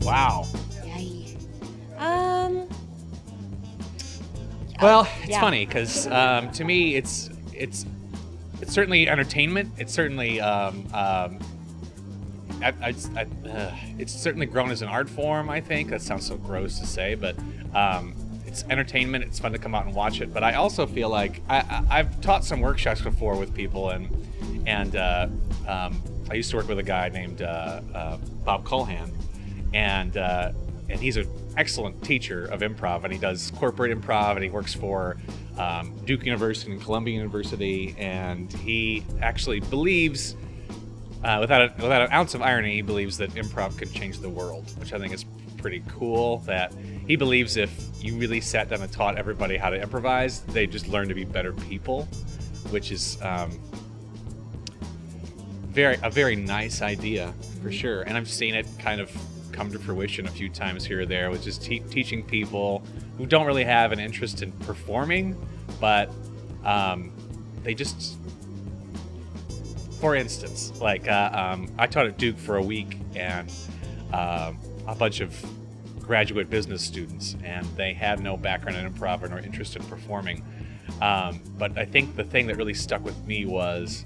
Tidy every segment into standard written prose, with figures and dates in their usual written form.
Wow. Yay. Well, it's Yeah. funny because to me, it's certainly entertainment. It's certainly it's certainly grown as an art form. I think that sounds so gross to say, but it's entertainment. It's fun to come out and watch it. But I also feel like I've taught some workshops before with people, and I used to work with a guy named Bob Culhan, and he's an excellent teacher of improv, and he does corporate improv, and he works for Duke University and Columbia University, and he actually believes, without an ounce of irony, he believes that improv could change the world, which I think is pretty cool. That he believes if you really sat down and taught everybody how to improvise, they just learn to be better people, which is a very nice idea for sure. And I've seen it kind of come to fruition a few times here or there with just teaching people who don't really have an interest in performing, but they just, for instance, like I taught at Duke for a week, and a bunch of graduate business students, and they had no background in improv or no interest in performing. But I think the thing that really stuck with me was,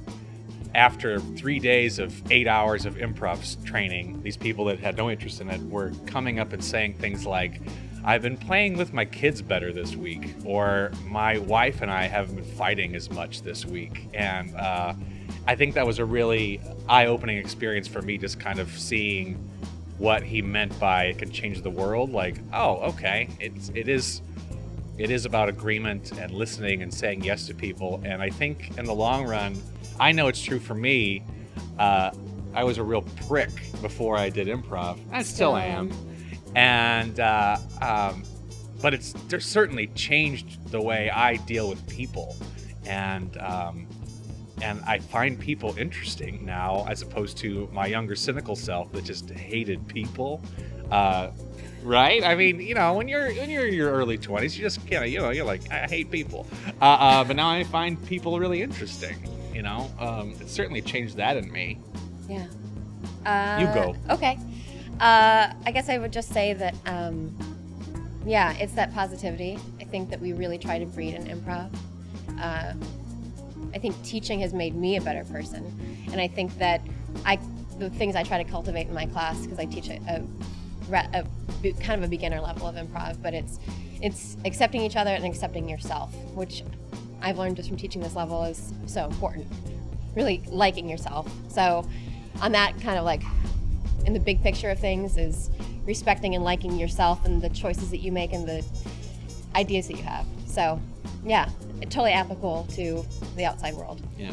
after 3 days of 8 hours of improv training, these people that had no interest in it were coming up and saying things like, I've been playing with my kids better this week, or my wife and I haven't been fighting as much this week. And I think that was a really eye-opening experience for me, just kind of seeing what he meant by it can change the world. Like, oh, okay, it is about agreement and listening and saying yes to people. And I think in the long run, I know it's true for me. I was a real prick before I did improv. I still am. And but it's certainly changed the way I deal with people, and I find people interesting now, as opposed to my younger cynical self that just hated people. Right? I mean, when you're in your early 20s, you just you're like, I hate people. But now I find people really interesting. It certainly changed that in me. Yeah. You go. Okay. I guess I would just say that, yeah, it's that positivity. I think that we really try to breed in improv. I think teaching has made me a better person, and I think that the things I try to cultivate in my class, because I teach kind of a beginner level of improv, but it's accepting each other and accepting yourself, which I've learned just from teaching this level is so important. Really liking yourself. So on that kind of like, in the big picture of things, is respecting and liking yourself and the choices that you make and the ideas that you have. So yeah, totally applicable to the outside world. Yeah.